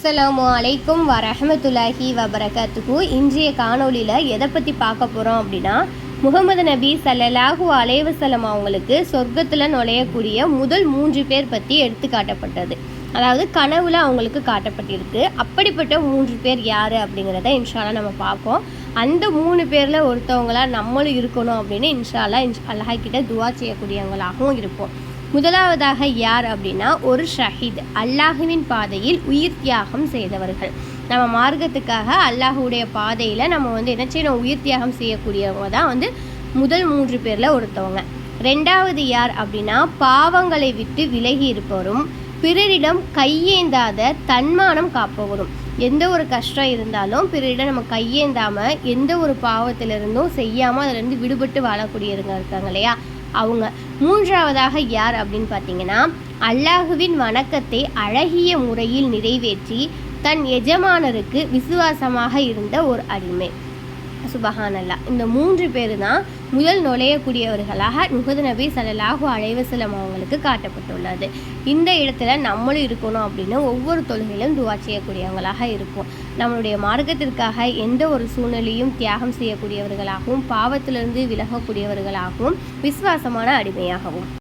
அஸ்ஸலாமு அலைக்கும் வரஹ்மத்துல்லாஹி வபரகாத்துஹு. இன்றைய காணொலியில் எதை பற்றி பார்க்க போகிறோம் அப்படின்னா, முகமது நபி ஸல்லல்லாஹு அலைஹி வஸல்லம் அவங்களுக்கு சொர்க்கத்தில் நுழையக்கூடிய முதல் 3 பேர் பற்றி எடுத்து காட்டப்பட்டது. அதாவது கனவுல அவங்களுக்கு காட்டப்பட்டிருக்கு. அப்படிப்பட்ட 3 பேர் யார் அப்படிங்கிறத இன்ஷால்லா நம்ம பார்ப்போம். அந்த 3 பேரில் ஒருத்தவங்களாக நம்மளும் இருக்கணும் அப்படின்னு இன்ஷால்லா அல்லாஹ் கிட்ட துவா செய்யக்கூடியவங்களாகவும் இருப்போம். முதலாவதாக யார் அப்படின்னா, ஒரு ஷஹீத், அல்லாஹுவின் பாதையில் உயிர் தியாகம் செய்தவர்கள். நம்ம மார்க்கத்துக்காக அல்லாஹுடைய பாதையில் நம்ம என்ன செய்யணும், உயிர் தியாகம் செய்யக்கூடியவங்க தான் முதல் 3 பேரில் ஒருத்தவங்க. ரெண்டாவது யார் அப்படின்னா, பாவங்களை விட்டு விலகி இருப்பவரும் பிறரிடம் கையேந்தாத தன்மானம் காப்பவரும். எந்த ஒரு கஷ்டம் இருந்தாலும் பிறரிடம் நம்ம கையேந்தாமல் எந்த ஒரு பாவத்திலிருந்தும் செய்யாமல் அதிலிருந்து விடுபட்டு வாழக்கூடியவங்க இருக்காங்க இல்லையா, அவங்க. மூன்றாவதாக யார் அப்படின்னு பார்த்தீங்கன்னா, அல்லாஹுவின் வணக்கத்தை அழகிய முறையில் நிறைவேற்றி தன் எஜமானருக்கு விசுவாசமாக இருந்த ஒரு அடிமை. சுபஹானல்லாஹ். இந்த 3 பேர் தான் முதல் நுழையக்கூடியவர்களாக முஹம்மது நபி ஸல்லல்லாஹு அலைஹி வஸல்லம் அவங்களுக்கு காட்டப்பட்டுள்ளது. இந்த இடத்துல நம்மளும் இருக்கணும் அப்படின்னு ஒவ்வொரு தொழுகையிலும் துவா செய்யக்கூடியவங்களாக இருப்போம். நம்மளுடைய மார்க்கத்திற்காக எந்த ஒரு சூழ்நிலையும் தியாகம் செய்யக்கூடியவர்களாகவும் பாவத்திலிருந்து விலகக்கூடியவர்களாகவும் விசுவாசமான அடிமையாகவும்.